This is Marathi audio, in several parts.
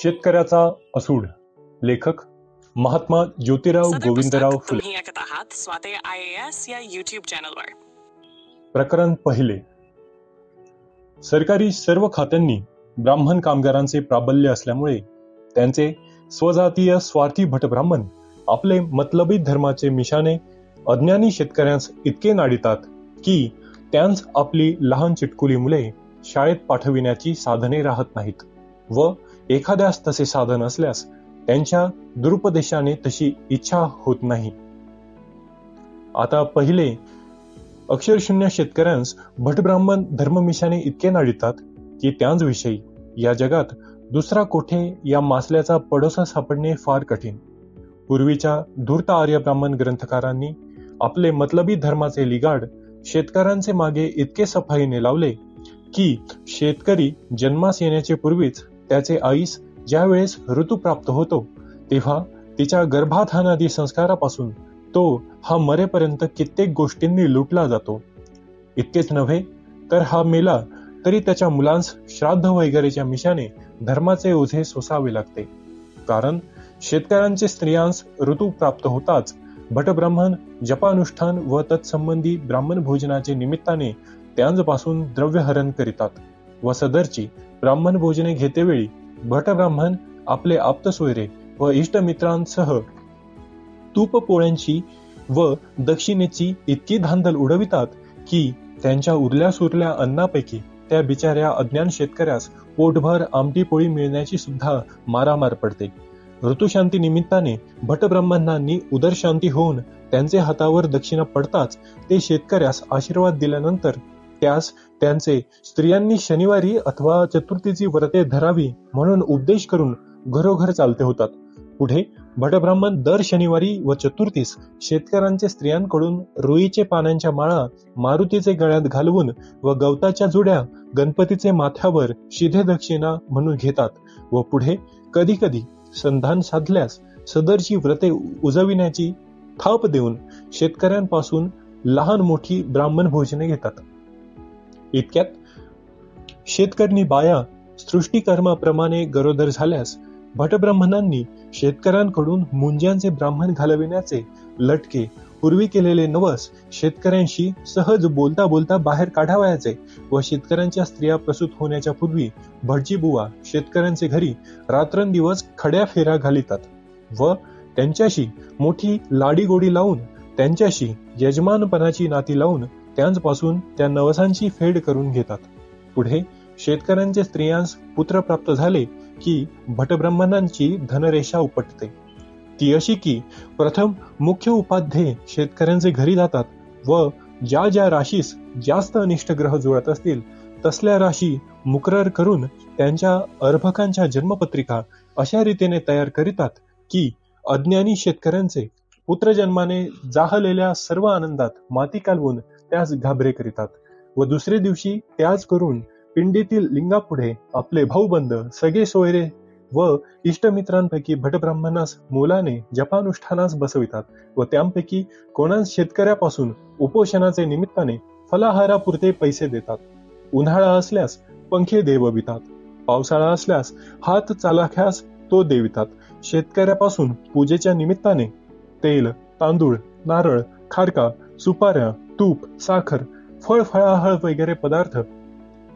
शेतकऱ्याचा असूड. लेखक महात्मा ज्योतिराव गोविंदराव फुले. तुम्ही ऐकत आहात स्वाते IAS या YouTube चॅनलवर. प्रकरण पहिले. सरकारी सर्व खात्यांनी ब्राह्मण कामगारांचे प्राबल्य असल्यामुळे त्यांचे स्वजातीय स्वार्थी भटब्राह्मण आपले मतलबी धर्माचे मिशाने अज्ञानी शेतकऱ्यांस इतके नाडितात की त्यांस आपली लहान चिटकुली मुले शाळेत पाठविण्याची साधने राहत नाहीत व एखाद्यास तसे साधन असल्यास त्यांच्या दुरुपदेशाने तशी इच्छा होत नाही. आता पहिले, अक्षरशून्य शेतकऱ्यांस भटब्राह्मण धर्ममिशाने इतके नाडितात की त्यांविषयी या जगात दुसरा कोठे या मासल्याचा पडोसा सापडणे फार कठीण. पूर्वीच्या धूर्त आर्य ब्राह्मण ग्रंथकारांनी आपले मतलबी धर्माचे लिगाड शेतकऱ्यांचे मागे इतके सफाईने लावले की शेतकरी जन्मास येण्याचे पूर्वीच त्याचे आईस ज्या वेळेस ऋतू प्राप्त होतो तेव्हा तिच्या गर्भाधानादी संस्कारापासून तो हा मरेपर्यंत कित्येक गोष्टींनी लुटला जातो. इतकेच नव्हे तर हा मेला तरी त्याच्या मुलांस श्राद्ध वगैरेच्या मिशाने धर्माचे ओझे सोसावे लागते. कारण शेतकऱ्यांचे स्त्रियांस ऋतू प्राप्त होताच भटब्राह्मण जपानुष्ठान व तत्संबंधी ब्राह्मण भोजनाचे निमित्ताने त्यांपासून द्रव्यहरण करीतात व सदरची ब्राह्मण भोजने घेतेवेळी भटब्राह्मण आपले आप्तसोयरे व इष्टमित्रांसह तूप पोळ्यांची व दक्षिणेची इतकी धांदल उडवितात की त्यांच्या उरल्या सुरल्या अन्नापैकी त्या बिचाऱ्या अज्ञान शेतकऱ्यास पोटभर आमटी पोळी मिळण्याची सुद्धा मारामार पडते. ऋतुशांती निमित्ताने भटब्राह्मणांनी उदरशांती होऊन त्यांचे हातावर दक्षिणा पडताच ते शेतकऱ्यास आशीर्वाद दिल्यानंतर त्यास त्यांचे स्त्रियांनी शनिवारी अथवा चतुर्थीची व्रते धरावी म्हणून उपदेश करून घरोघर चालते होतात. पुढे भटब्राह्मण दर शनिवारी व चतुर्थीस शेतकऱ्यांचे स्त्रियांकडून रुईचे पानांच्या माळा मारुतीचे गळ्यात घालवून व गवताच्या जुड्या गणपतीचे माथ्यावर शिधे दक्षिणा म्हणून घेतात व पुढे कधी कधी संधान साधल्यास सदरची व्रते उजविण्याची थाप देऊन शेतकऱ्यांपासून लहान मोठी ब्राह्मण भोजने घेतात. इतक्यात शेतकरी बाया सृष्टिकर्माप्रमाणे गरोदर झाल्यास भटब्राह्मणांनी शेतकऱ्यांकडून मुंज्यांचे ब्राह्मण घालविण्याचे लटके पूर्वी केलेले नवस शेतकऱ्यांशी सहज बोलता बोलता बाहेर काढावयाचे व शेतकऱ्यांच्या स्त्रिया प्रसूत होण्याच्या पूर्वी भटजी बुवा शेतकऱ्यांचे घरी रात्रंदिवस खड्या फेऱ्या घालितात व त्यांच्याशी मोठी लाडीगोडी लावून त्यांच्याशी यजमानपणाची नाती लावून त्यांपासून त्या नवसांची फेड करून घेतात. पुढे शेतकऱ्यांचे स्त्रियांस पुत्र प्राप्त झाले की भटब्राह्मणांची धनरेषा उपटते. ती अशी की प्रथम मुख्य उपाध्ये शेतकऱ्यांचे घरी जातात व ज्या ज्या राशीस जास्त अनिष्ट ग्रह जुळत असतील तसल्या राशी मुकरर करून त्यांच्या अर्भकांच्या जन्मपत्रिका अशा रीतीने तयार करीतात की अज्ञानी शेतकऱ्यांचे पुत्रजन्माने जाहलेल्या सर्व आनंदात माती कालवून त्यास घाबरे करीतात व दुसरे दिवशी त्याच करून पिंडीतील लिंगापुढे आपले भाऊबंद सगळे सोयरे व इष्टमित्रांपैकी भटब्राह्मणास मुलाने जपानुष्ठानास बसवितात व त्यांपैकी कोणास शेतकऱ्यापासून उपोषणाचे निमित्ताने फलाहारापुरते पैसे देतात. उन्हाळा असल्यास पंखे देववितात, पावसाळा असल्यास हात चालाख्यास तो देवितात. शेतकऱ्यापासून पूजेच्या निमित्ताने तेल, तांदूळ, नारळ, खारका, सुपाऱ्या, तूप, साखर, फळफळाहळ वगैरे पदार्थ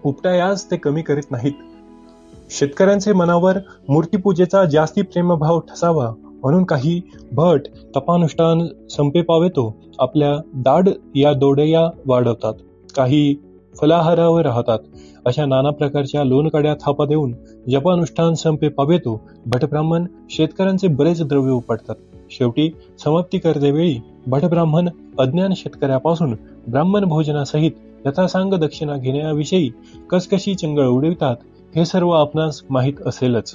उपटायास ते कमी करीत नाहीत. शेतकऱ्यांचे मनावर मूर्तीपूजेचा जास्ती प्रेमभाव ठसावा म्हणून काही भट तपानुष्ठान संपे पावेतो आपल्या दाढ या दोडया वाढवतात, काही फलाहारावर राहतात. अशा नाना प्रकारच्या लोणकड्या थापा देऊन जपानुष्ठान संपे पावेतो भटब्राह्मण शेतकऱ्यांचे बरेच द्रव्य उपटतात. शेवटी समाप्ती करतेवेळी भटब्राह्मण अज्ञान शेतकऱ्यापासून ब्राह्मण भोजनासहित यथासांग दक्षिणा घेण्याविषयी कसकशी चंगळ उडवितात हे सर्व आपणास माहीत असेलच.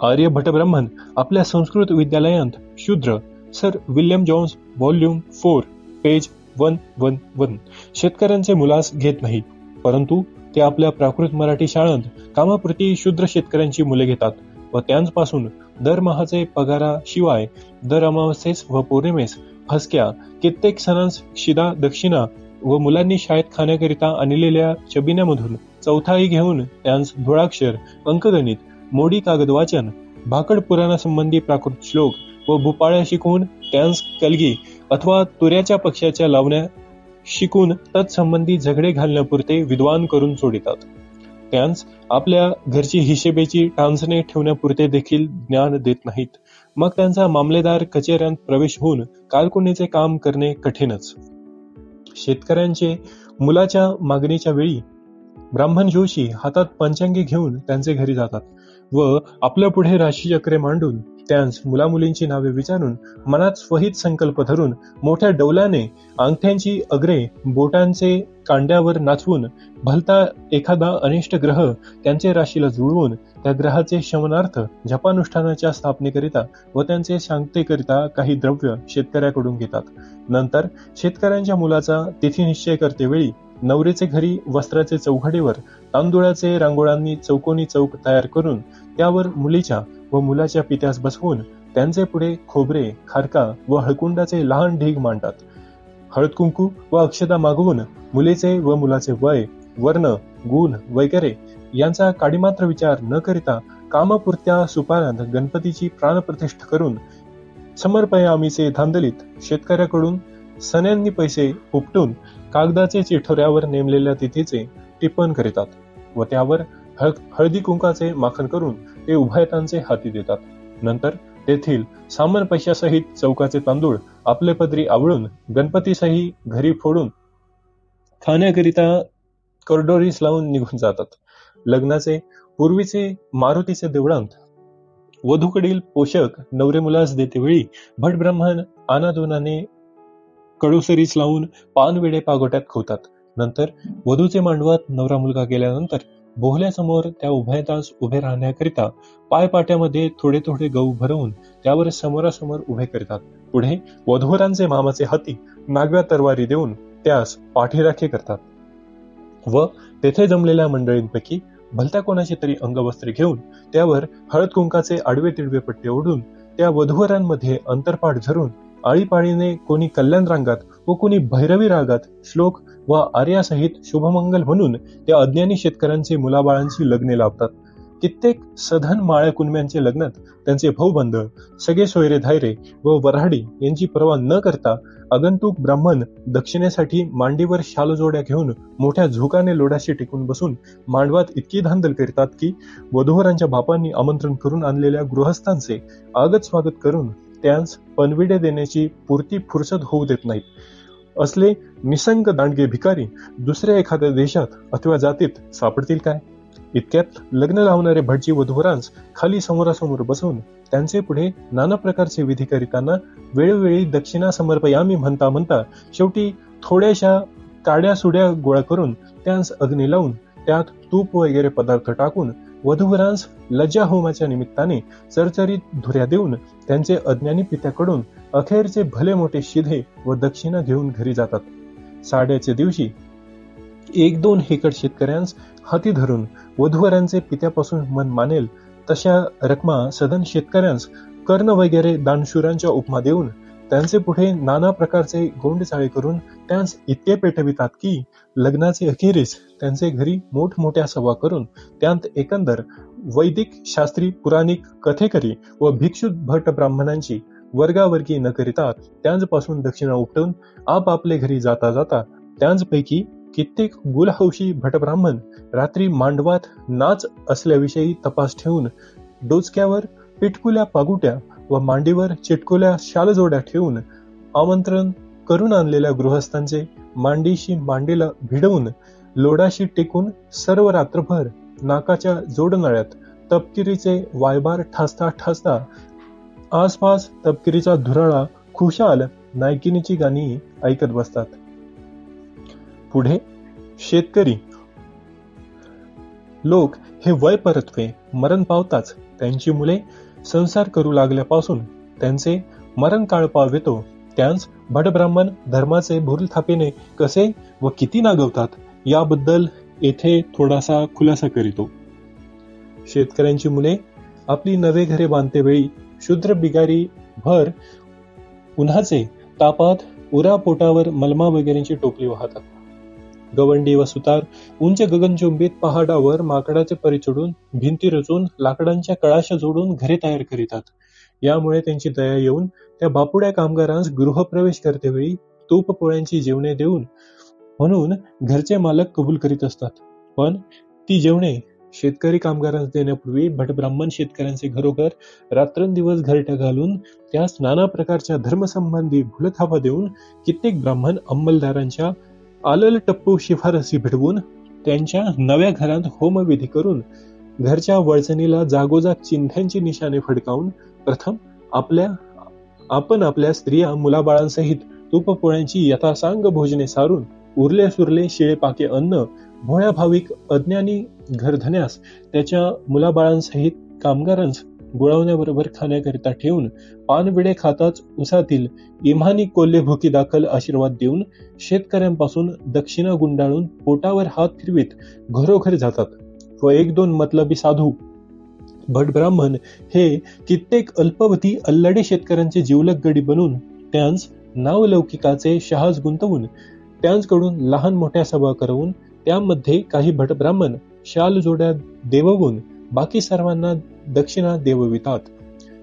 आर्य भटब्राह्मण आपल्या संस्कृत विद्यालयांत शूद्र sir William Jones volume 4 page 111 शेतकऱ्यांचे मुलास घेत नाही, परंतु ते आपल्या प्राकृत मराठी शाळांत कामापुरती शूद्र शेतकऱ्यांची मुले घेतात व त्यांपासून दरमहाचे पगाराशिवाय दर अमावस्येस व पौर्णिमेस फसक्या कित्येक सणांस शिदा दक्षिणा व मुलांनी शाळेत खाण्याकरिता आणलेल्या चबिन्यामधून चौथाई घेऊन त्यांस धुळाक्षर, अंकगणित मोडी कागद वाचन, भाकड पुराणासंबंधी प्राकृत श्लोक व भूपाळ्या शिकवून त्यांस कलगी अथवा तुऱ्याच्या पक्षाच्या लावण्या शिकून तत्संबंधी झगडे घालण्यापुरते विद्वान करून सोडितात. त्यांस आपल्या घरची हिशेबेची टांचणे ठेवण्यापुरते देखील ज्ञान देत नाहीत. मग त्यांचा मामलेदार कचेऱ्यांत प्रवेश होऊन कारकुनीचे काम करणे कठीणच. शेतकऱ्यांचे मुलाच्या मागणीच्या वेळी ब्राह्मण जोशी हातात पंचांगी घेऊन त्यांचे घरी जातात व आपल्या पुढे राशीचक्रे मांडून त्यांस मुलामुलींची नावे विचारून मनात स्वहित संकल्प धरून मोठ्या डौलाने अंगठ्यांची अग्रे बोटांचे कांड्यावर नाचवून भलता एखादा अनिष्ट ग्रह त्यांचे राशीला जुळवून त्या ग्रहाचे शमनार्थ जपानुष्ठानाच्या स्थापनेकरिता व त्यांचे शांततेकरिता काही द्रव्य शेतकऱ्याकडून घेतात. नंतर शेतकऱ्यांच्या मुलाचा तिथी निश्चय करतेवेळी नवरीचे घरी वस्त्राचे चौघडीवर तांदुळाचे रांगोळ्यांनी चौकोनी चौक तयार करून त्यावर मुलीच्या व मुलाच्या पित्यास बसवून त्यांचे पुढे खोबरे, खारका व हळकुंडाचे लहान ढीग मांडतात. हळद कुंकू व अक्षता मागवून मुलीचे व मुलाचे वय, वर्ण, गुण वगैरे यांचा काडीमात्र विचार न करिता कामपुरत्या सुपाऱ्यात गणपतीची प्राणप्रतिष्ठा करून समर्पयामीचे धांदलीत शेतकऱ्याकडून सन्यांनी पैसे उपटून कागदाचे चिठोऱ्यावर नेमलेल्या तिथीचे टिप्पण करीतात व त्यावर हळदी कुंकाचे माखन करून ते उभयतांचे हाती देतात. नंतर तेथील सामान पैशासहित चौकाचे तांदूळ आपले पदरी आवळून गणपतीसही घरी फोडून खाण्याकरिता करडोरीस लावून निघून जातात. लग्नाचे पूर्वीचे मारुतीचे देवळांत वधूकडील पोषक नवरे मुलास देतेवेळी भट ब्राह्मण आनादोनाने कडूसरीस लावून पानविडे पागोट्यात खोतात. नंतर वधूचे मांडवात नवरा मुलगा गेल्यानंतर बोहल्यासमोर त्या उभयतास उभे राहण्याकरिता पायपाट्यामध्ये थोडे थोडे गहू भरवून त्यावर समोरासमोर उभे करतात. पुढे वधूवरांचे मामाचे हाती नागव्या तरवारी देऊन त्यास पाठीराखे करतात व तेथे जमलेल्या मंडळींपैकी भलत्या कोणाची तरी अंगवस्त्रे घेऊन त्यावर हळद कुंकाचे आडवे तिडवे पट्टे ओढून त्या वधूवरांमध्ये अंतरपाठ धरून आळीपाळीने कोणी कल्याण रांगात व कोणी भैरवी रागात श्लोक व आर्यासहित शुभमंगल म्हणून त्या अज्ञानी शेतकऱ्यांचे मुलाबाळांची लग्ने लावतात. कित्येक सधन माळ्या कुणब्यांचे लग्नात त्यांचे भाऊबंध, सगळे सोयरे धायरे व वऱ्हाडी यांची पर्वा न करता आगंतुक ब्राह्मण दक्षिणेसाठी मांडीवर शालजोड्या घेऊन मोठ्या झोकाने लोढाशी टेकून बसून मांडवात इतकी धांदल करतात की वधूवरांच्या बापांनी आमंत्रण करून आणलेल्या गृहस्थांचे आगत स्वागत करून त्यांस पनविडे देण्याची पुरती फुरसत होऊ देत नाहीत. असले निसंग दांडगे भिकारी दुसऱ्या एखाद्या देशात अथवा जातीत सापडतील काय? इतक्यात लग्न लावणारे भटजी वधूवरांस खाली समोरासमोर बसवून त्यांचे पुढे नाना प्रकारचे विधी करीताना वेळोवेळी दक्षिणा समर्पयामी म्हणता म्हणता शेवटी थोड्याशा काड्या सुड्या गोळा करून त्यांस अग्नी लावून त्यात तूप वगैरे पदार्थ टाकून वधूवरांस लज्जा होमाच्या निमित्ताने चरचरीत धुऱ्या देऊन त्यांचे अज्ञानी पित्याकडून अखेरचे भले मोठे शिधे व दक्षिणा घेऊन घरी जातात. साड्याच्या दिवशी 1-2 हेकड शेतकऱ्यांस हाती धरून वधूवरांचे पित्यापासून मन मानेल तशा रकमा सदन शेतकऱ्यांस कर्ण वगैरे दानशूरांच्या उपमा देऊन त्यांचे पुढे नाना प्रकारचे गोंडचाळे करून त्यांस इतके पेटवितात की लग्नाचे अखेरीस त्यांचे घरी मोठमोठ्या सभा करून त्यांत एकंदर वैदिक शास्त्री पुराणिक कथेकरी व भिक्षुत भट ब्राह्मणांची वर्गावर्गी न करिता त्यांपासून दक्षिणा उपटून आपापले घरी जाता जाता त्यांपैकी कित्येक गुलहौशी भटब्राह्मण रात्री मांडवात नाच असल्याविषयी तपास ठेवून डोचक्यावर पिटकुल्या पागुट्या व मांडीवर चिटकुल्या शालजोड्या ठेवून आमंत्रण करून आणलेल्या गृहस्थांचे मांडीशी मांडीला भिडवून लोडाशी टेकून सर्व रात्रभर नाकाच्या जोडनळ्यात तपकिरीचे वायबार ठासता ठासता आसपास तपकिरीचा धुराळा खुशाल नायकिनीची गाणी ऐकत बसतात. पुढे शेतकरी लोक हे वय परत्वे मरण पावताच त्यांची मुले संसार करू लागल्यापासून त्यांचे मरण काळ पावेतो त्यांस भटब्राह्मण धर्माचे भूलथापेने कसे व किती नागवतात याबद्दल येथे थोडासा खुलासा करीतो. शेतकऱ्यांची मुले आपली नवे घरे बांधते वेळी शूद्र बिगारी भर उन्हाचे तापात उरा पोटावर मलमा वगैरेची टोपली वाहतात. गवंडी व सुतार उंच गगनचुंबीत पहाडावर माकडाचे परी चढून भिंती रचून लाकडांच्या कळाशा जोडून घरे तयार करीतात. यामुळे त्यांची दया येऊन त्या बापुड्या कामगारांस गृहप्रवेश करतेवेळी तूप पोळ्यांची जेवणे देऊन म्हणून घरचे मालक कबूल करीत असतात. पण ती जेवणे शेतकरी कामगारांस देण्यापूर्वी भटब्राह्मण शेतकऱ्यांचे घरोघर रात्रंदिवस घरट्या घालून त्यास नाना प्रकारच्या धर्मसंबंधी भुलथापा देऊन कित्येक ब्राह्मण अंमलदारांच्या आलल टप्पू शिफारसी भिडवून त्यांच्या नव्या घरात होमविधी करून घरच्या वळचणीला जागोजाग चिन्ह्यांची निशाणे फडकावून प्रथम आपल्या स्त्रिया मुलाबाळांसहित तूपपोळ्यांची यथासांग भोजने सारून उरले सुरले शिळे पाके अन्न भोळ्या भाविक अज्ञानी घरधन्यास त्याच्या मुलाबाळांसहित कामगारांस गुळवण्याबरोबर खाण्याकरिता ठेवून पानविडे खाताच उसातील इमानी कोल्हे भुकी दाखल आशीर्वाद देऊन शेतकऱ्यांपासून दक्षिणा गुंडाळून पोटावर हात फिरवीत घरोघर जातात व एक दोन मतलबी साधू भटब्राह्मण हे कित्येक अल्पवधी अल्लडे शेतकऱ्यांचे जिवलग गडी बनून त्यांस नावलौकिकाचे शहाज गुंतवून त्यांकडून लहान मोठ्या सभा करवून त्यामध्ये काही भटब्राह्मण शाल जोड्या देववून बाकी सर्वांना दक्षिणा देववितात.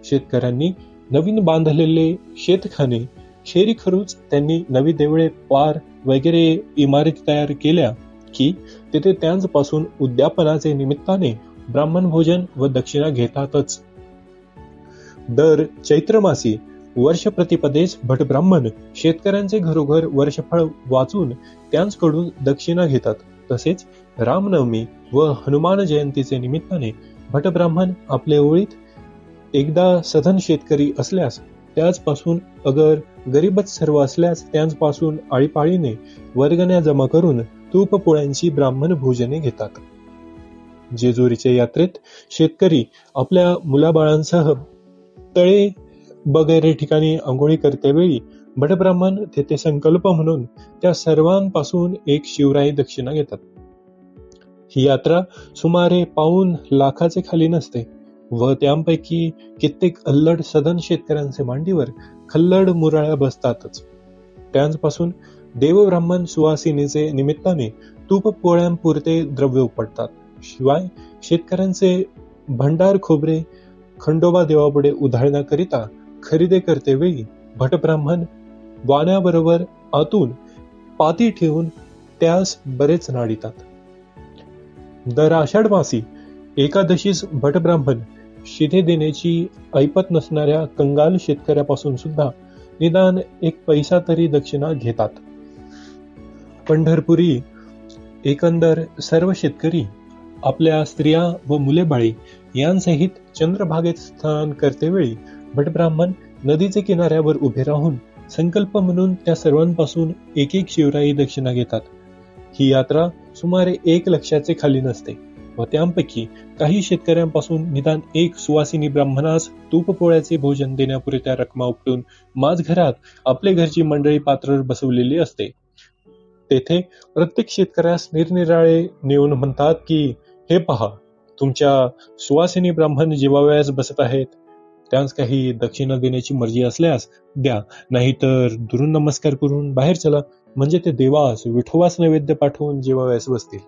शेतकऱ्यांनी नवीन बांधलेले शेतखाने शेरी खरूच त्यांनी नवी देवळे पार वगैरे इमारती तयार केल्या की तेथे त्यांपासून उद्यापनाचे निमित्ताने ब्राह्मण भोजन व दक्षिणा घेतातच. दर चैत्रमासी वर्ष प्रतिपदेस भटब्राह्मण शेतकऱ्यांचे घरोघर वर्षफळ वाचून त्यांकडून दक्षिणा घेतात. तसेच रामनवमी व हनुमान जयंतीचे निमित्ताने भटब्राह्मण आपले ओळीत एकदा सधन शेतकरी असल्यास त्याचपासून अगर गरीबच सर्व असल्यास त्यांपासून आळीपाळीने वर्गण्या जमा करून तूप पोळ्यांची ब्राह्मण भोजने घेतात. जेजुरीच्या यात्रेत शेतकरी आपल्या मुलाबाळांसह तळे वगैरे ठिकाणी आंघोळी करतेवेळी भटब्राह्मण तेथे संकल्प म्हणून त्या सर्वांपासून एक शिवराई दक्षिणा घेतात. ही यात्रा सुमारे पाऊण लाखाचे खाली नसते व त्यांपैकी कित्येक अल्लड सदन शेतकऱ्यांचे मांडीवर खल्लड मुराळ्या बसतातच. त्यांपासून देवब्राह्मण सुवासिनीचे निमित्ताने तूप पोळ्यांपुरते द्रव्य उपटतात. शिवाय शेतकऱ्यांचे भंडार खोबरे खंडोबा देवापुढे उधळण्याकरिता खरेदी करतेवेळी भटब्राह्मण वाण्याबरोबर आतून पाती ठेवून त्यास बरेच नाडितात. दर आषाढ मासी एकादशीस भटब्राह्मण शिधे देण्याची ऐपत नसणाऱ्या कंगाल शेतकऱ्यापासून सुद्धा निदान एक पैसा तरी दक्षिणा घेतात. पंढरपुरी एकंदर सर्व शेतकरी आपल्या स्त्रिया व मुले बाळी यांसहित चंद्रभागेत स्नान करतेवेळी भटब्राह्मण नदीचे किनाऱ्यावर उभे राहून संकल्प म्हणून त्या सर्वांपासून एक एक शिवराई दक्षिणा घेतात. ही यात्रा सुमारे 1 लक्षाचे खाली नसते व त्यांपैकी काही शेतकऱ्यांपासून निदान एक सुवासिनी ब्राह्मणास तूप पोळ्याचे भोजन देण्यापुरत्या रकमा उपटून माझ घरात आपले घरची मंडळी पात्र बसवलेली असते. तेथे प्रत्येक शेतकऱ्यास निरनिराळे नेऊन म्हणतात की हे पहा, तुमच्या सुवासिनी ब्राह्मण जीवावयास बसत आहेत. त्यांस काही दक्षिणा देण्याची मर्जी असल्यास द्या, नाहीतर दुरून नमस्कार करून बाहेर चला, म्हणजे ते देवास विठोबास नैवेद्य पाठवून जीवावयास बसतील.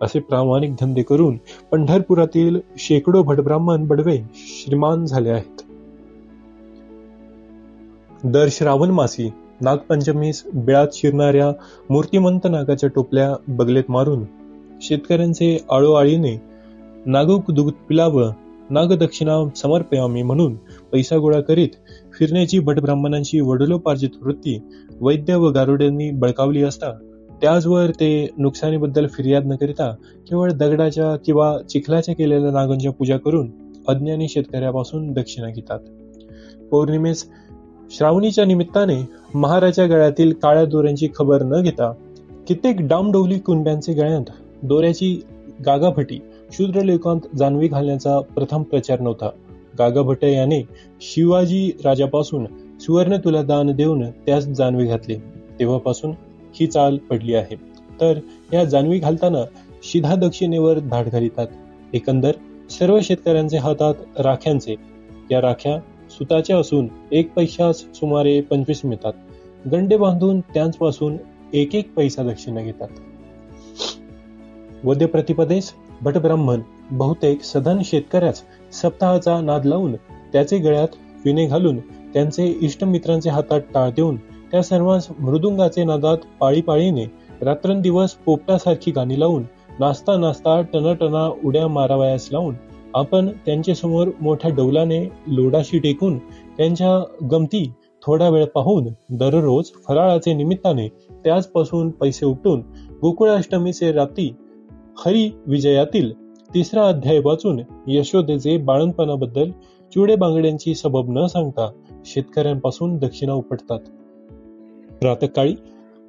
असे प्रामाणिक धंदे करून पंढरपुरातील शेकडो भटब्राह्मण बडवे श्रीमान झाले आहेत. दर श्रावण मासी नागपंचमीस बिळात शिरणाऱ्या मूर्तिमंत नागाच्या टोपल्या बगलेत मारून शेतकऱ्यांचे आळोआळीने नागोक दूध पिलावं, नागदक्षिणा समर्पयामी म्हणून पैसा गोळा करीत फिरण्याची भटब्राह्मणांची वडिलोपार्जित वृत्ती वैद्य व गारुड्यांनी बळकावली असता त्याचवर ते नुकसानीबद्दल फिर्याद न करिता केवळ दगडाच्या किंवा चिखलाच्या केलेल्या नागांच्या पूजा करून अज्ञानी शेतकऱ्यापासून दक्षिणा घेतात. पौर्णिमेस श्रावणीच्या निमित्ताने महाराच्या गळ्यातील काळ्या दोऱ्यांची खबर न घेता कित्येक डामडौली कुंड्यांचे गळ्यात दोऱ्याची गागाभटी शूद्र लोकांत जानवी घालण्याचा प्रथम प्रचार नव्हता. गागाभट याने शिवाजी राजापासून सुवर्ण तुला दान देऊन त्यास जानवी घातली. तेव्हापासून ही चाल पडली आहे. तर या जानवी घालताना शिधा दक्षिणेवर धाड घालितात. एकंदर सर्व शेतकऱ्यांचे हातात राख्यांचे. या राख्या सुताच्या असून 1 पैशास सुमारे 25 मिळतात. गंडे बांधून त्यांपासून 1 पैसा दक्षिणा घेतात. वद्य प्रतिपदेस भटब्राह्मण बहुतेक सधन शेतकऱ्याच सप्ताहाचा नाद लावून त्याचे गळ्यात विणे घालून त्यांचे इष्टमित्रांचे हातात टाळ देऊन त्या सर्वांस मृदुंगाचे नादात पाळीपाळीने रात्रंदिवस पोपटासारखी गाणी लावून नाचता नाचता टनाटना उड्या मारावयास लावून आपण त्यांच्या समोर मोठ्या डौलाने लोडाशी टेकून त्यांच्या गमती थोडा वेळ पाहून दररोज फराळाचे निमित्ताने त्याचपासून पैसे उपटून गोकुळाष्टमीचे रात्री हरी विजयातील 3रा अध्याय वाचून यशोदेचे बाळणपणाबद्दल चुडे बांगड्यांची सबब न सांगता शेतकऱ्यांपासून दक्षिणा उपटतात. प्रातःकाळी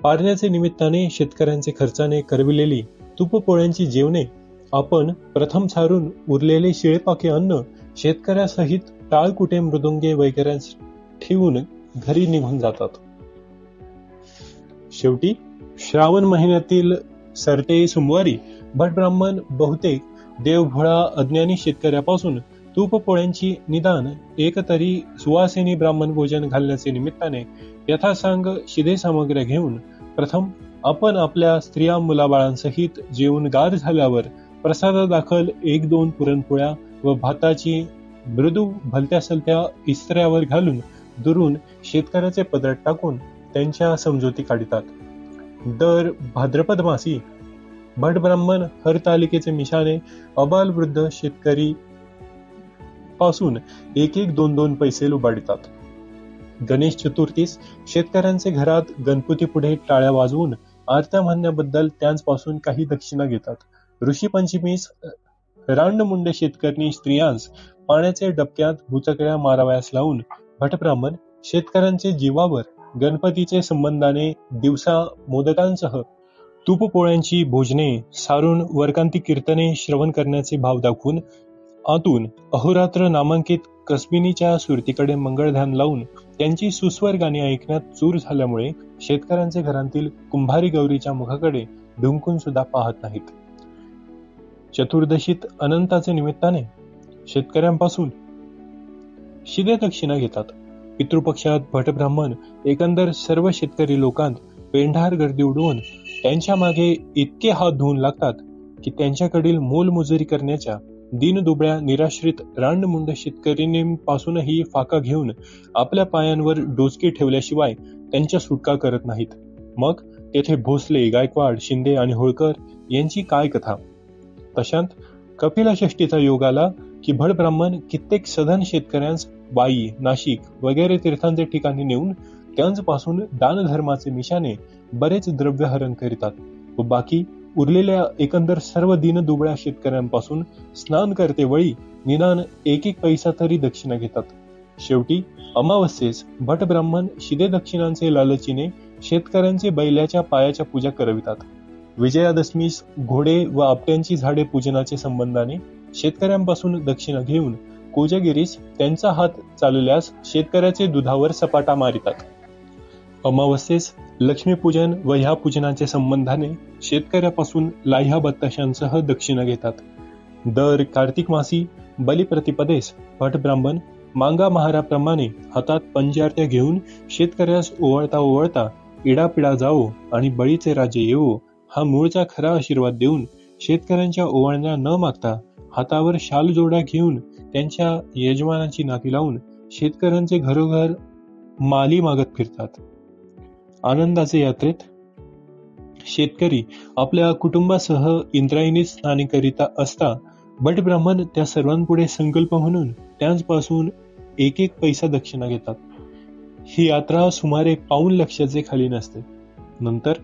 पारण्याचे निमित्ताने शेतकऱ्यांचे खर्चाने करविलेली तुपपोळ्यांची जेवणे आपण प्रथम सारून उरलेले शिळेपाके अन्न शेतकऱ्यासहित टाळकुटे मृदुंगे वगैरे ठेवून घरी निघून जातात. शेवटी श्रावण महिन्यातील सरते सोमवारी भटब्राह्मण बहुतेक देवभोळा अज्ञानी शेतकऱ्यापासून तूपपोळ्यांची निदान एकतरी सुवासिनी ब्राह्मण भोजन घालण्याचे निमित्ताने यथासांग शिदे सामग्र्या घेऊन प्रथम आपण आपल्या स्त्रिया मुलाबाळांसहित जेवून गार झाल्यावर प्रसादादाखल 1-2 पुरणपोळ्या व भाताची मृदू भलत्या सलत्या इस्त्र्यावर घालून दुरून शेतकऱ्याचे पदर टाकून त्यांच्या समजोती काढतात. दर भाद्रपद मासी भटब्राह्मण हरतालिकेचे मिशाने अबालवृद्ध शेतकरी पासून 1-2 पैसे लुबाडितात. गणेश चतुर्थीस शेतकऱ्यांचे घरात गणपती पुढे टाळ्या वाजवून आरत्या म्हणण्याबद्दल त्यांपासून काही दक्षिणा घेतात. ऋषी पंचमीस रांडमुंड शेतकरी स्त्रियांस पाण्याचे डबक्यात भुतकड्या मारावयास लावून भटब्राह्मण शेतकऱ्यांचे जीवावर गणपतीचे संबंधाने दिवसा मोदकांसह तूपपोळ्यांची भोजने सारून वरकांती कीर्तने श्रवण करण्याचे भाव दाखवून आतून अहोरात्र नामांकित कसबिनीच्या सुरतीकडे मंगळध्यान लावून त्यांची सुस्वर गाणी ऐकण्यात चूर झाल्यामुळे शेतकऱ्यांचे घरातील कुंभारी गौरीच्या मुखाकडे ढुंकून सुद्धा पाहत नाहीत. चतुर्दशीत अनंताचे निमित्ताने शेतकऱ्यांपासून शिदे दक्षिणा घेतात. पितृपक्षात भटब्राह्मण एकंदर सर्व शेतकरी लोकांत पेंढार गर्दी उडवून त्यांच्या मागे इतके हात धुवून लागतात की त्यांच्याकडील मोलमजुरी करण्याच्या दीनदुबळ्या निराश्रित रांडमुंड शेतकरींपासूनही फाका घेऊन आपल्या पायांवर डोचकी ठेवल्याशिवाय त्यांच्या सुटका करत नाहीत. मग तेथे भोसले, गायकवाड, शिंदे आणि होळकर यांची काय कथा. तशांत कपिलाषष्टीचा योग आला की भटब्राह्मण कित्येक सधन शेतकऱ्यांस वाई, नाशिक वगैरे तीर्थांचे ठिकाणी नेऊन त्यांपासून दानधर्माचे मिशाने बरेच द्रव्यहरण करीतात व बाकी उरलेल्या एकंदर सर्व दीनदुबळ्या शेतकऱ्यांपासून स्नान करते वेळी निदान 1-1 पैसा तरी दक्षिणा घेतात. शेवटी अमावस्येस भटब्राह्मण शिदे दक्षिणांचे लालचीने शेतकऱ्यांचे बैलाच्या पायाच्या पूजा करवितात. विजयादशमीस घोडे व आपट्यांची झाडे पूजनाचे संबंधाने शेतकऱ्यांपासून दक्षिणा घेऊन कोजागिरीस त्यांचा हात चालल्यास शेतकऱ्याचे दुधावर सपाटा मारितात. अमावस्येस लक्ष्मीपूजन व ह्या पूजनाच्या संबंधाने शेतकऱ्यापासून लाह्या बत्ताशांसह दक्षिणा घेतात. दर कार्तिक मासी बलिप्रतिपदेस भटब्राह्मण मांगा महाराप्रमाणे हातात पंचारत्या घेऊन शेतकऱ्यास ओवळता ओवळता इडापिडा जाओ आणि बळीचे राजे येवो हा मूळचा खरा आशीर्वाद देऊन शेतकऱ्यांच्या ओवाळण्या न मागता हातावर शाल जोडा घेऊन त्यांच्या यजमानाची नाती लावून शेतकऱ्यांचे घरोघर माली मागत फिरतात. आनंदाचे यात्रेत शेतकरी आपल्या कुटुंबासह इंद्रायणी स्नान करीता असता भटब्राह्मण त्या सर्वांपुढे संकल्प म्हणून त्यांपासून 1-1 पैसा दक्षिणा घेतात. ही यात्रा सुमारे 1 लक्षाचे खाली नसते. नंतर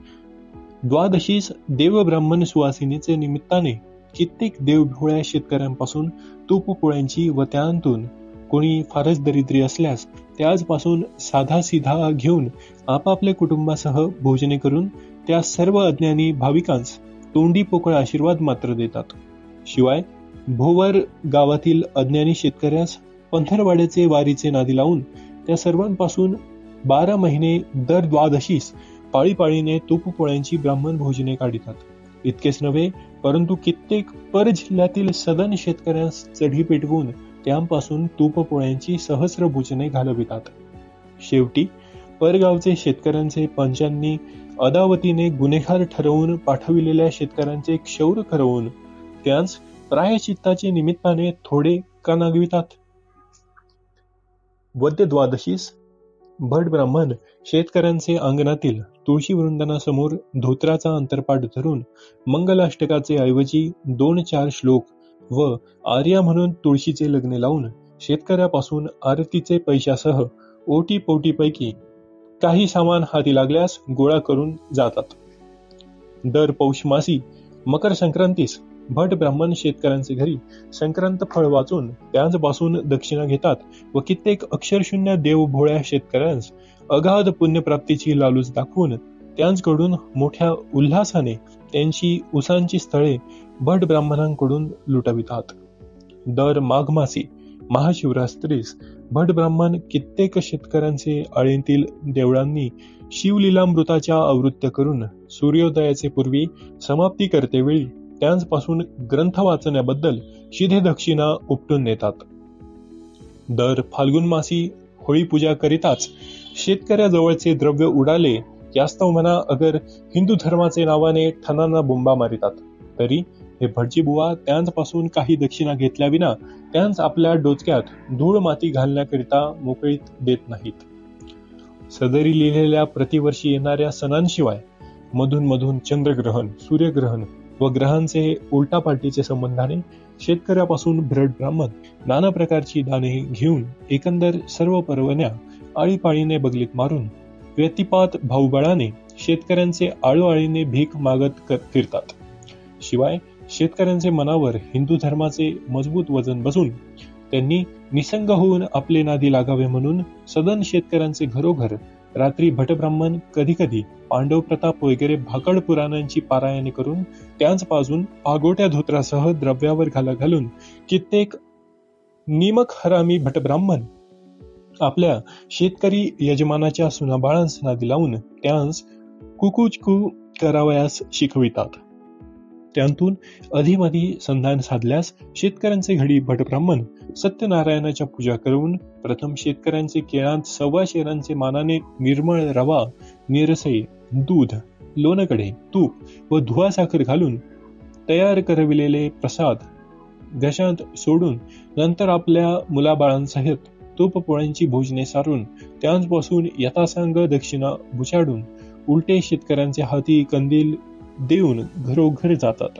द्वादशीस देवब्राह्मण सुवासिनीचे निमित्ताने कित्येक देवभोळ्या शेतकऱ्यांपासून तूपपोळ्यांची व त्यातून कोणी फारच दरिद्री असल्यास त्याचपासून साधा सीधा घेऊन आपापल्या कुटुंबासह भोजने करून त्या सर्व अज्ञानी भाविकांस तोंडी पोकळ आशीर्वाद मात्र देतात. शिवाय भोवर गावातील अज्ञानी शेतकऱ्यास पंथरवाड्याचे वारीचे नादी लावून त्या सर्वांपासून 12 महिने दर द्वादशीस पाळीपाळीने तूपपोळ्यांची ब्राह्मण भोजने काढितात. इतकेच नव्हे परंतु कित्येक पर जिल्ह्यातील सदन शेतकऱ्यांस चढी पेटवून त्यांपासून तूपपोळ्यांची सहस्र भोजने घालवितात. शेवटी परगावचे शेतकऱ्यांचे पंचांनी अदावतीने गुन्हेगार ठरवून पाठविलेल्या शेतकऱ्यांचे क्षौर करवून त्यांस प्रायश्चित्ताचे निमित्ताने थोडे का नागवितात. वद्य द्वादशीस भट ब्राह्मण शेतकऱ्यांचे अंगणातील तुळशी वृंदानासमोर धोत्राचा अंतरपाठ धरून मंगलाष्टकाचे ऐवजी 2-4 श्लोक व आर्या म्हणून तुळशीचे लग्न लावून शेतकऱ्यापासून आरतीचे पैशासह ओटीपोटीपैकी काही सामान हाती लागल्यास गोळा करून जातात. दर पौष मासी मकर संक्रांतीस भट ब्राह्मण शेतकऱ्यांचे घरी संक्रांत फळ वाचून त्यांपासून दक्षिणा घेतात व कित्येक अक्षरशून्य देवभोळ्या शेतकऱ्यांस अगाध पुण्यप्राप्तीची लालूच दाखवून त्यांच्याकडून मोठ्या उल्हासाने त्यांची उसांची स्थळे भट ब्राह्मणांकडून लुटवितात. दर माघ मासी महाशिवरात्रीस भट ब्राह्मण कित्येक शेतकऱ्यांचे आळींतील देवळांनी शिवलीलामृताच्या आवृत्त्या करून सूर्योदयाचे पूर्वी समाप्ती करतेवेळी त्यांपासून ग्रंथ वाचण्याबद्दल शिधे दक्षिणा उपटून नेतात. दर फाल्गुन मासी होळी पूजा करिताच शेतकऱ्याजवळचे द्रव्य उडाले यास्तव म्हणा अगर हिंदू धर्माचे नावाने ठणांना बोंबा मारितात, तरी हे भटजी बुवा त्यांपासून काही दक्षिणा घेतल्या विना त्यांस आपल्या डोचक्यात धूळ माती घालण्याकरिता मोकळीत देत नाहीत. सदरी लिहिलेल्या प्रतिवर्षी येणाऱ्या सणांशिवाय मधून मधून चंद्रग्रहण, सूर्यग्रहण व ग्रहांचे उलटापालटीचे संबंधाने शेतकऱ्यापासून भट ब्राह्मण नाना प्रकारची दाने घेऊन एकंदर सर्व परवण्या आळीपाळीने बगलीत मारून व्यतिपात भाऊबळाने शेतकऱ्यांचे आळोआळीने भीक मागत फिरतात. शिवाय शेतकऱ्यांचे मनावर हिंदू धर्माचे मजबूत वजन बसून त्यांनी निसंग होऊन आपले नादी लागावे म्हणून सदन शेतकऱ्यांचे घरोघर रात्री भटब्राह्मण कधी कधी पांडव प्रताप वगैरे भाकड पुराणांची पारायणे करून त्यांच पाजून पागोट्या धोत्रासह द्रव्यावर घालून कित्येक निमक हरामी भटब्राह्मण आपल्या शेतकरी यजमानाच्या सुनाबाळांस नादी लावून त्यांस कुकुचकू करावयास शिकवितात. त्यांतून अधिमधी संधान साधल्यास शेतकऱ्यांचे घडी भटब्राह्मण सत्यनारायणाच्या पूजा करून प्रथम शेतकऱ्यांचे केळांत 1.25 शेरांचे मानाने निर्मळ रवा, निरसई, दूध, लोणकडे, तूप व धुवा साखर घालून तयार करविलेले प्रसाद घशांत सोडून नंतर आपल्या मुलाबाळांसहित तूपपोळ्यांची भोजने सारून त्यांपासून यथासांग दक्षिणा बुचाडून उलटे शेतकऱ्यांचे हाती कंदील देऊन घरोघर जातात.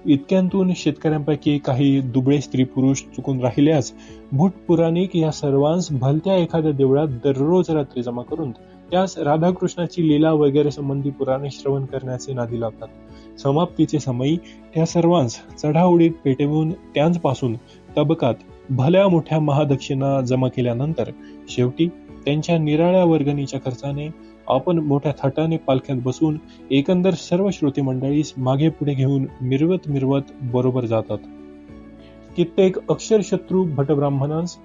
इतक्यांतून शेतकऱ्यांपैकी काही दुबळे स्त्री पुरुष चुकून राहिल्यास भूट पुराणिक या सर्वांस भलत्या एखाद्या देवळात दररोज रात्री जमा करून त्यास राधाकृष्णाची लीला वगैरे संबंधी पुराणे श्रवण करण्याचे नादी लावतात. समाप्तीचे समयी त्या सर्वांस चढाओढीत पेटवून त्यांपासून तबकात भल्या मोठ्या महादक्षिणा जमा केल्यानंतर शेवटी त्यांच्या निराळ्या वर्गणीच्या खर्चाने आपण मोठ्या थाटाने पालख्यात बसून एकंदर सर्व श्रोते मंडळीस मागे पुढे घेऊन मिरवत बरोबर जातात. कित्येक अक्षरशत्रू भटब्राह्मणांस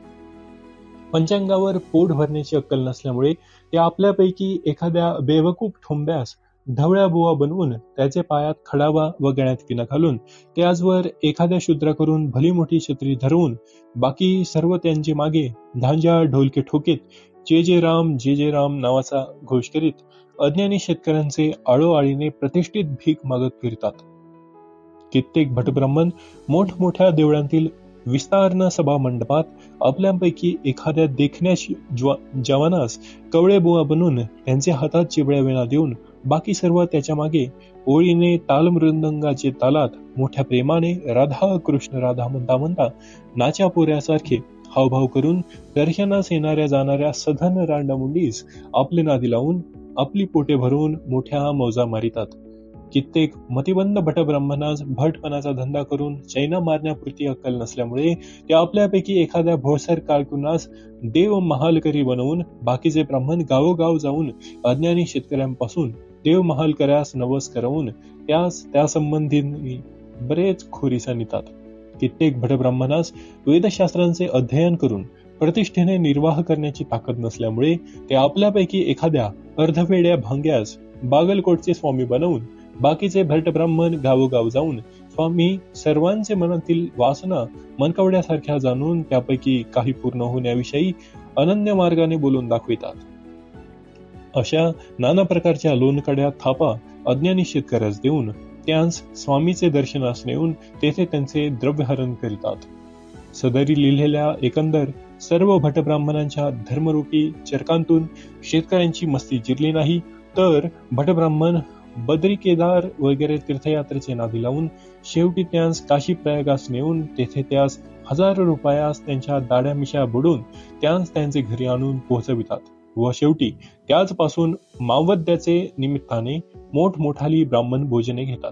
पंचांगावर पोट भरण्याची अक्कल नसल्यामुळे ते आपल्यापैकी एखाद्या बेवकूफ ठोंब्यास ढवळ्या बुवा बनवून त्याचे पायात खडावा व गळ्यात पिना घालून त्याचवर एखाद्या शूद्रा करून भली मोठी छत्री धरवून बाकी सर्व त्यांचे मागे धांजा ढोलके ठोकीत जे जे राम नावाचा घोष करीत अज्ञानी शेतकऱ्यांचे आळोआळीने प्रतिष्ठित भीक मागत फिरतात. कित्येक भटब्राह्मण मोठमोठ्या देवळांतील विस्तार्ण सभा मंडपात आपल्यापैकी एखाद्या देखण्यास जवानास कवळे बुवा बनवून त्यांचे हातात चिबळ्या वेणा देऊन बाकी सर्व त्याच्या मागे ओळीने तालमृदंगाचे तालात मोठ्या प्रेमाने राधा कृष्ण राधा म्हणता म्हणता नाच्या पोऱ्यासारखे हावभाव करून दर्शनास येणाऱ्या जाणाऱ्या सधन रांडामुंडीस आपले नादी लावून आपली पोटे भरून मोठ्या मौजा मारितात. कित्येक मतिबंद भटब्राह्मणास भटपणाचा धंदा करून चैना मारण्यापुरती अक्कल नसल्यामुळे ते आपल्यापैकी एखाद्या भोळसर कारकुनास देव महालकरी बनवून बाकीचे ब्राह्मण गावोगाव जाऊन अज्ञानी शेतकऱ्यांपासून देव महालकऱ्यास नवस करवून त्या संबंधी बरेच खोरीसा नेतात. कित्येक भटब्राह्मणास वेदशास्त्रांचे अध्ययन करून प्रतिष्ठेने निर्वाह करण्याची ताकद नसल्यामुळे ते आपल्यापैकी एखाद्या अर्धवेड्या भांग्यास बागलकोटचे स्वामी बनवून बाकीचे भटब्राह्मण गावोगाव जाऊन स्वामी सर्वांचे मनातील वासना मनकवड्यासारख्या जाणून त्यापैकी काही पूर्ण होण्याविषयी अनन्य मार्गाने बोलून दाखवितात. अशा नाना प्रकारच्या लोणकड्या थापा अज्ञानी शेतकऱ्यास देऊन त्यांस स्वामीचे दर्शनास नेऊन तेथे त्यांचे द्रव्यहरण करीतात. सदरी लिहिलेल्या एकंदर सर्व भटब्राह्मणांच्या धर्मरूपी चरकांतून शेतकऱ्यांची मस्ती जिरली नाही, तर भटब्राह्मण बद्री केदार वगैरे तीर्थयात्रेचे नादी लावून शेवटी त्यांस काशी प्रयागास नेऊन तेथे त्यास हजारो रुपयास त्यांच्या दाड्या मिशा बुडून त्यांस त्यांचे घरी आणून पोहोचवितात व शेवटी त्याचपासून मावद्याचे निमित्ताने मोठमोठाली ब्राह्मण भोजने घेतात.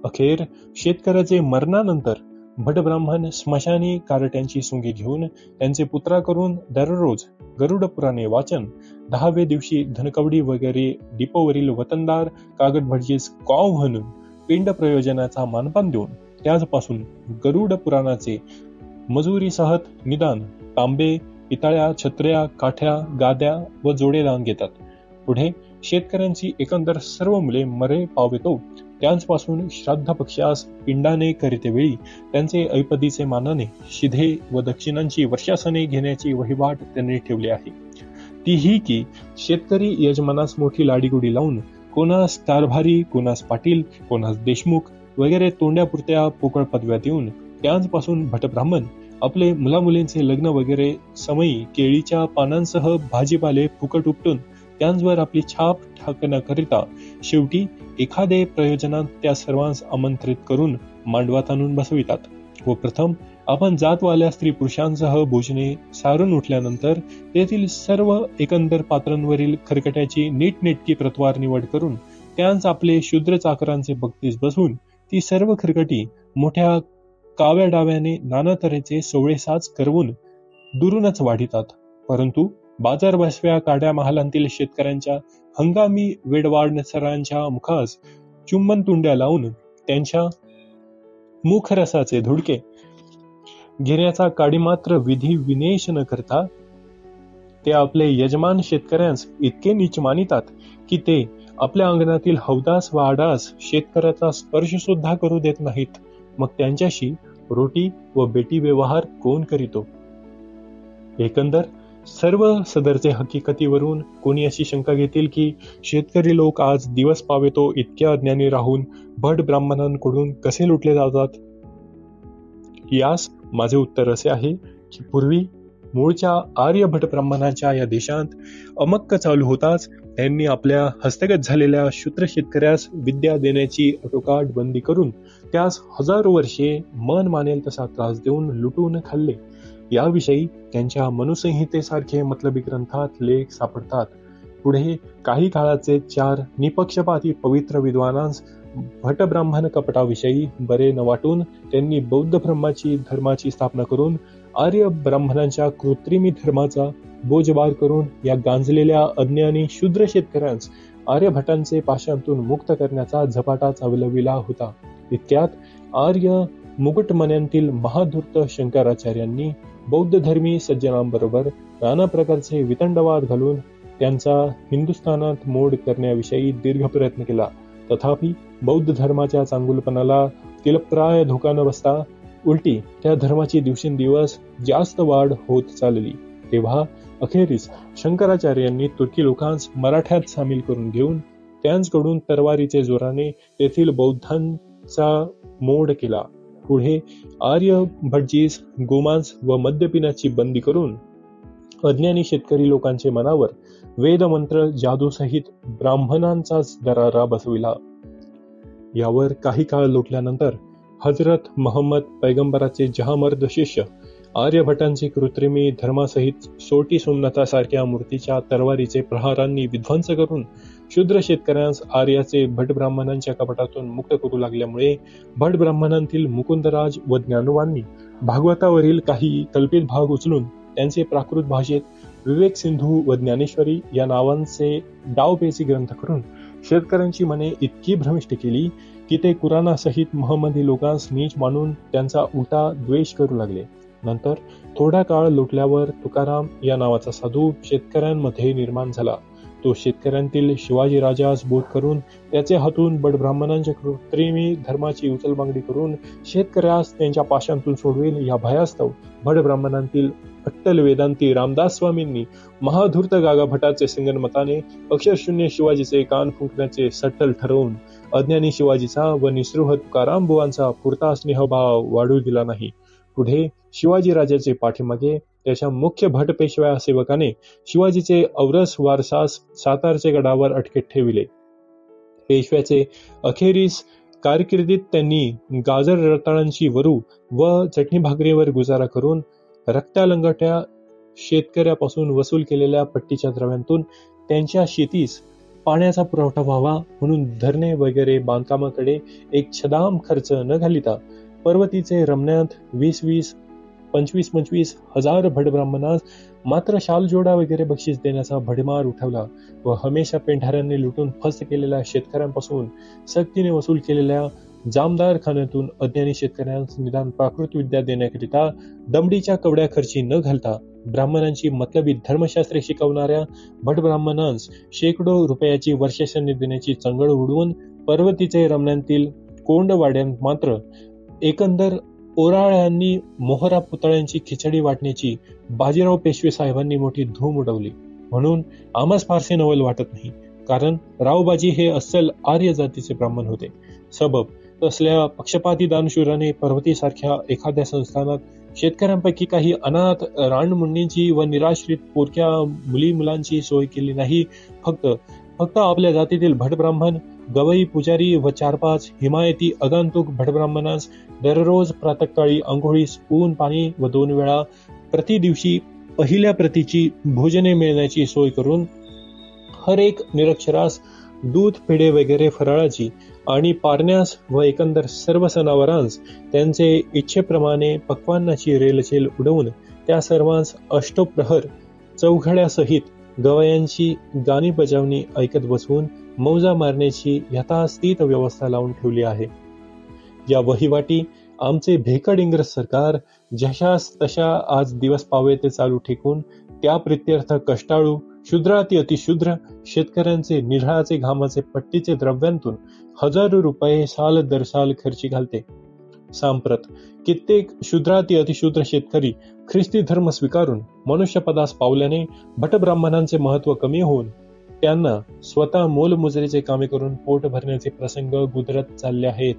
अखेर शेतकऱ्याचे मरणानंतर भटब्राह्मण स्मशानी कारट्यांची सुंगी घेऊन त्यांचे पुत्रा करून दररोज गरुड पुराणे वाचन, 10वे दिवशी धनकवडी वगैरे डिपोवरील वतनदार कागद भटजीस कॉव म्हणून पिंड प्रयोजनाचा मानपान देऊन त्याचपासून गरुड पुराणाचे मजुरीसहत निदान तांबे, पितळ्या, छत्र्या, काठ्या, गाद्या व जोडे दान घेतात. पुढे शेतकऱ्यांची एकंदर सर्व मुले मरे पावेतो त्यांपासून श्राद्ध पक्षास पिंडाने करीतेवेळी त्यांचे ऐपदीचे मानाने शिधे व दक्षिणांची वर्षासने घेण्याची वहिवाट त्यांनी ठेवली आहे. तीही की शेतकरी यजमानास मोठी लाडीगुडी लावून कोणास कारभारी, कोणास पाटील, कोणास देशमुख वगैरे तोंड्यापुरत्या पोकळ पदव्या देऊन त्यांपासून भटब्राह्मण आपले मुलामुलींचे लग्न वगैरे समयी केळीच्या पानांसह भाजीपाले फुकट उपटून त्यांवर आपली छाप ठाकण्याकरिता शेवटी एखादे प्रयोजनात त्या सर्वांस आमंत्रित करून मांडवात आणून बसवितात व प्रथम आपण जातवाल्या स्त्री पुरुषांसह भोजने सारून उठल्यानंतर तेथील सर्व एकंदर पात्रांवरील खरकट्याची नीटनेटकी प्रतवार निवड करून त्यांस आपले शूद्र चाकरांचे बगतीस बसवून ती सर्व खरकटी मोठ्या काव्या डाव्याने नाना तऱ्हेचे सोवळे साज करवून दुरूनच वाढितात. परंतु बाजार बसव्या काड्या महालांतील शेतकऱ्यांच्या हंगामी वेडवाडसरांच्या मुखास चुंबन तुंड्या लावून त्यांच्या मुखरसाचे धुडके घेण्याचा काडीमात्र विधी विनेश न करता ते आपले यजमान शेतकऱ्यांस इतके नीच मानितात की ते आपल्या अंगणातील हौदास व आडास शेतकऱ्याचा स्पर्श सुद्धा करू देत नाहीत. मग त्यांच्याशी रोटी व बेटी व्यवहार कोण करीतो? एकंदर सर्व सदरचे हकीकतीवरून कोणी अशी शंका घेतील की शेतकरी लोक आज दिवस पावेतो इतक्या अज्ञानी राहून भट ब्राह्मणांकडून कसे लुटले जातात? यास माझे उत्तर असे आहे की पूर्वी मूळच्या आर्य भट ब्राह्मणांच्या या देशात अमक्क चालू होताच त्यांनी आपल्या हस्तगत झालेल्या शूद्र शेतकऱ्यास विद्या देण्याची अटोकाट बंदी करून त्यास हजारो वर्षे मन मानेल तसा त्रास देऊन लुटून खाल्ले. याविषयी त्यांच्या मनुसंहितेसारखे मतलबी ग्रंथात लेख सापडतात. पुढे काही काळाचे 4 निपक्षपाती पवित्र विद्वानांस भटब्राह्मण कपटाविषयी बरे न वाटून त्यांनी बौद्ध धर्माची स्थापना करून आर्य ब्राह्मणांच्या कृत्रिमी धर्माचा बोजबार करून या गांजलेल्या अज्ञानी शूद्र शेतकऱ्यांस आर्यभटांचे पाशांतून मुक्त करण्याचा झपाटा चालविला होता. इतक्यात आर्य मुकुटमण्यांतील महाधूर्त शंकराचार्यांनी बौद्ध धर्मी सज्जनांबरोबर नाना प्रकारचे वितंडवाद घालून त्यांचा हिंदुस्थानात मोड करण्याविषयी दीर्घ प्रयत्न केला. तथापि बौद्ध धर्माच्या चांगुलपणाला तिलप्राय धोका न बसता उलटी त्या धर्माची दिवसेंदिवस जास्त वाढ होत चालली. तेव्हा अखेरीस शंकराचार्यांनी तुर्की लोकांस मराठ्यात सामील करून घेऊन त्यांच्याकडून तरवारीचे जोराने तेथील बौद्धांचा मोड केला. पुढे आर्य भटजीस गोमांस व मद्यपिण्याची बंदी करून अज्ञानी शेतकरी लोकांचे मनावर वेदमंत्र जादूसहित ब्राह्मणांचाच दरारा बसविला. यावर काही काळ लोटल्यानंतर हजरत महम्मद पैगंबराचे जहामर्द शिष्य आर्यभटांची कृत्रिमी धर्मासहित सोटी सोमनाथासारख्या मूर्तीच्या तरवारीचे प्रहारांनी विध्वंस करून शूद्र शेतकऱ्यांस आर्याचे भटब्राह्मणांच्या कपटातून मुक्त करू लागल्यामुळे भटब्राह्मणांतील मुकुंदराज व ज्ञानवांनी भागवतावरील काही कल्पित भाग उचलून त्यांचे प्राकृत भाषेत विवेक सिंधू व ज्ञानेश्वरी या नावांचे डावपेची ग्रंथ करून शेतकऱ्यांची मने इतकी भ्रमिष्ट केली की ते कुराणासहित महम्मदी लोकांस नीच मानून त्यांचा उलटा द्वेष करू लागले. नंतर थोडा काळ लोटल्यावर तुकाराम या नावाचा साधू शेतकऱ्यांमध्ये निर्माण झाला. तो शेतकऱ्यांतील शिवाजी राजास बोध करून त्याचे हातून बडब्राह्मणांच्या कृत्रिमी धर्माची उचलबांगडी करून शेतकऱ्यास त्यांच्या पाशांतून सोडवेल या भयास्तव बडब्राह्मणांतील अट्टल वेदांती रामदास स्वामींनी महाधूर्त गागा भटाचे संगणमताने अक्षरशून्य शिवाजीचे कान फुंकण्याचे सट्टल ठरवून अज्ञानी शिवाजीचा व निस्पृह तुकाराम बुवांचा पुरता स्नेहभाव वाढू दिला नाही. पुढे शिवाजी राजाचे पाठीमागे त्याच्या मुख्य भट पेशव्या सेवकाने शिवाजीचे औरस वारसास सातारचे गडावर अटकेत ठेविले. पेशव्याचे अखेरीस कारकिर्दीत त्यांनी गाजर रताळांची वरू व चटणी भाकरीवर गुजारा करून रक्तालंगट्या शेतकऱ्यापासून वसूल केलेल्या पट्टीच्या द्रव्यांतून त्यांच्या शेतीस पाण्याचा पुरवठा व्हावा म्हणून धरणे वगैरे बांधकामाकडे एक छदाम खर्च न घालिता पर्वतीचे रमण्यात 20-25 हजार भटब्राह्मणास मात्र शालजोडा वगैरे बक्षीस देण्याचा भडीमार उठवला व हमेशा पेंढाऱ्यांनी लुटून फस्त केलेल्या शेतकऱ्यांपासून सक्तीने वसूल केलेल्या जामदार खान्यातून अज्ञानी शेतकऱ्यांस निदान प्राकृत विद्या देण्याकरिता दमडीच्या कवड्या खर्ची न घालता ब्राह्मणांची मतलबी धर्मशास्त्रे शिकवणाऱ्या भटब्राह्मणांस शेकडो रुपयाची वर्षाशनी देण्याची चंगळ उडवून पर्वतीचे रमण्यांतील कोंडवाड्यांत मात्र एकंदर ओराळ्यांनी मोहरा पुतळ्यांची खिचडी वाटण्याची बाजीराव पेशवे साहेबांनी मोठी धूम उडवली. म्हणून आम्हास फारसे नवल वाटत नाही, कारण रावबाजी हे अस्सल आर्य जातीचे ब्राह्मण होते. सबब असल्या पक्षपाती दानशूराने पर्वतीसारख्या एखाद्या संस्थानात शेतकऱ्यांपैकी काही अनाथ रानमुंडींची व निराश्रित पोरक्या मुली मुलांची सोय केली नाही. फक्त आपल्या जातीतील भटब्राह्मण गवई पुजारी व 4-5 हिमायती अगांतुक भटब्राह्मणास दररोज प्रातःकाळी अंघोळीस ऊन पाणी व 2 वेळा प्रति दिवशी पहिल्या प्रतीची भोजने मिळण्याची सोय करून हर एक निरक्षरास दूध पेढे वगैरे फराळाची आणि पारण्यास व एकंदर सर्व सणावारांस त्यांचे इच्छेप्रमाणे पक्वान्नाची रेलचेल उडवून त्या सर्वांस अष्टप्रहर चौघड्यासहित गवयांची गाणी बजावणी ऐकत बसवून मौजा मारण्याची यथास्थित व्यवस्था लावून ठेवली आहे. या वहिवाटी आमचे भेकड इंग्रज सरकार जशास तशा आज दिवस पावे ते चालू ठेकून त्या प्रित्यर्थ कष्टाळू शूद्राती अतिशूद्र शेतकऱ्यांचे निढळाचे घामाचे पट्टीचे द्रव्यांतून हजारो रुपये साल दर साल खर्ची घालते. सांप्रत कित्येक शूद्राती अतिशूद्र शेतकरी ख्रिस्ती धर्म स्वीकारून मनुष्यपदास पावल्याने भटब्राह्मणांचे महत्व कमी होऊन त्यांना स्वतः मोलमुजरीचे कामे करून पोट भरण्याचे प्रसंग गुजरत चालले आहेत.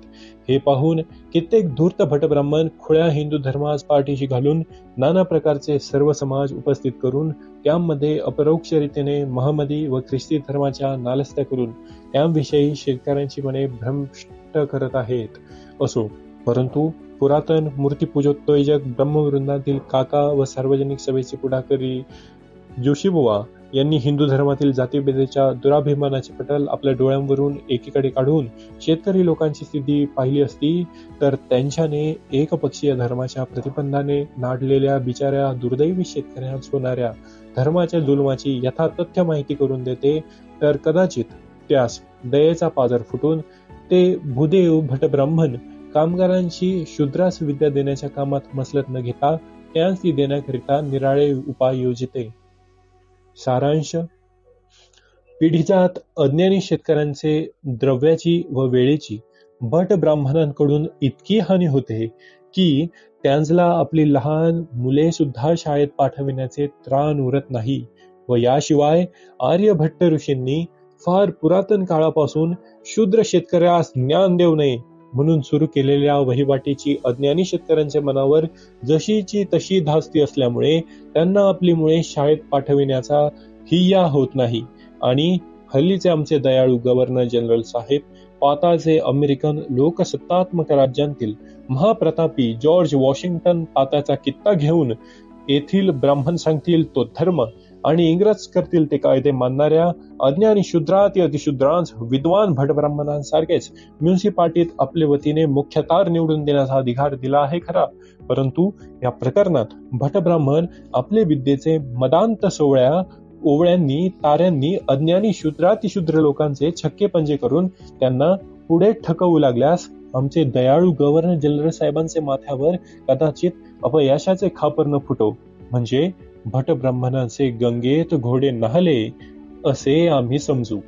हे पाहून कित्येक धूर्त भटब्राह्मण खुळ्या हिंदू धर्मास पाठीशी घालून नाना प्रकारचे सर्व समाज उपस्थित करून त्यामध्ये अपरोक्ष रीतीने महमदी व ख्रिस्ती धर्माच्या नालस्त्या करून त्याविषयी शेतकऱ्यांची मने भ्रष्ट करत आहेत. असो, परंतु पुरातन मूर्तिपूजोत्तेजक ब्रह्मवृंदातील काका व सार्वजनिक सभेचे पुढाकारी जोशीबुवा यांनी हिंदू धर्मातील जातीभेदाच्या दुराभिमानाचे पटल आपल्या डोळ्यांवरून एकीकडे काढून शेतकरी लोकांची स्थिती पाहिली असती तर त्यांच्याने एकपक्षीय धर्माच्या प्रतिबंधाने नाडलेल्या बिचाऱ्या दुर्दैवी शेतकऱ्यांस होणाऱ्या धर्माच्या जुलमाची यथातथ्य माहिती करून देते तर कदाचित त्यास दयेचा पाजर फुटून ते भूदेव भटब्राह्मण कामगारांची शूद्रास विद्या देण्याच्या कामात मसलत न घेता त्यास ती देण्याकरिता निराळे उपाय योजिते. सारांश: पिढीजात अज्ञानी शेतकऱ्यांचे द्रव्याची व वेळेची भट ब्राह्मणांकडून इतकी हानी होते की त्यांजला आपली लहान मुले सुद्धा शाळेत पाठविण्याचे त्राण उरत नाही. व याशिवाय आर्यभट्ट ऋषींनी फार पुरातन काळापासून शूद्र शेतकऱ्यास ज्ञान देऊ नये म्हणून सुरू केलेल्या वहिवाटीची अज्ञानी शेतकऱ्यांच्या मनावर जशीची तशी धास्ती असल्यामुळे त्यांना आपली मुळे शाळेत पाठविण्याचा हिय्या होत नाही. आणि हल्लीचे आमचे दयाळू गव्हर्नर जनरल साहेब पाताळचे अमेरिकन लोकसत्तात्मक राज्यांतील महाप्रतापी जॉर्ज वॉशिंग्टन तात्याचा कित्ता घेऊन येथील ब्राह्मण सांगतील तो धर्म आणि इंग्रज करतील ते कायदे मानणाऱ्या अज्ञानी शूद्राती अतिशूद्रांस विद्वान भटब्राह्मणांसारखेच म्युनिसिपालिटीत आपल्या वतीने मुख्यतार निवडून देण्याचा अधिकार दिला आहे खरा, परंतु या प्रकरणात भटब्राह्मण आपले विद्येचे मदांत ओवळ्यांनी ताऱ्यांनी अज्ञानी शूद्रातिशूद्र लोकांचे छक्के पंजे करून त्यांना पुढे ठकवू लागल्यास आमचे दयाळू गव्हर्नर जनरल साहेबांचे माथ्यावर कदाचित अपयशाचे खापर न फुटो, म्हणजे भटब्राह्मणाचे गंगेत घोडे न्हाले असे आम्ही समजू.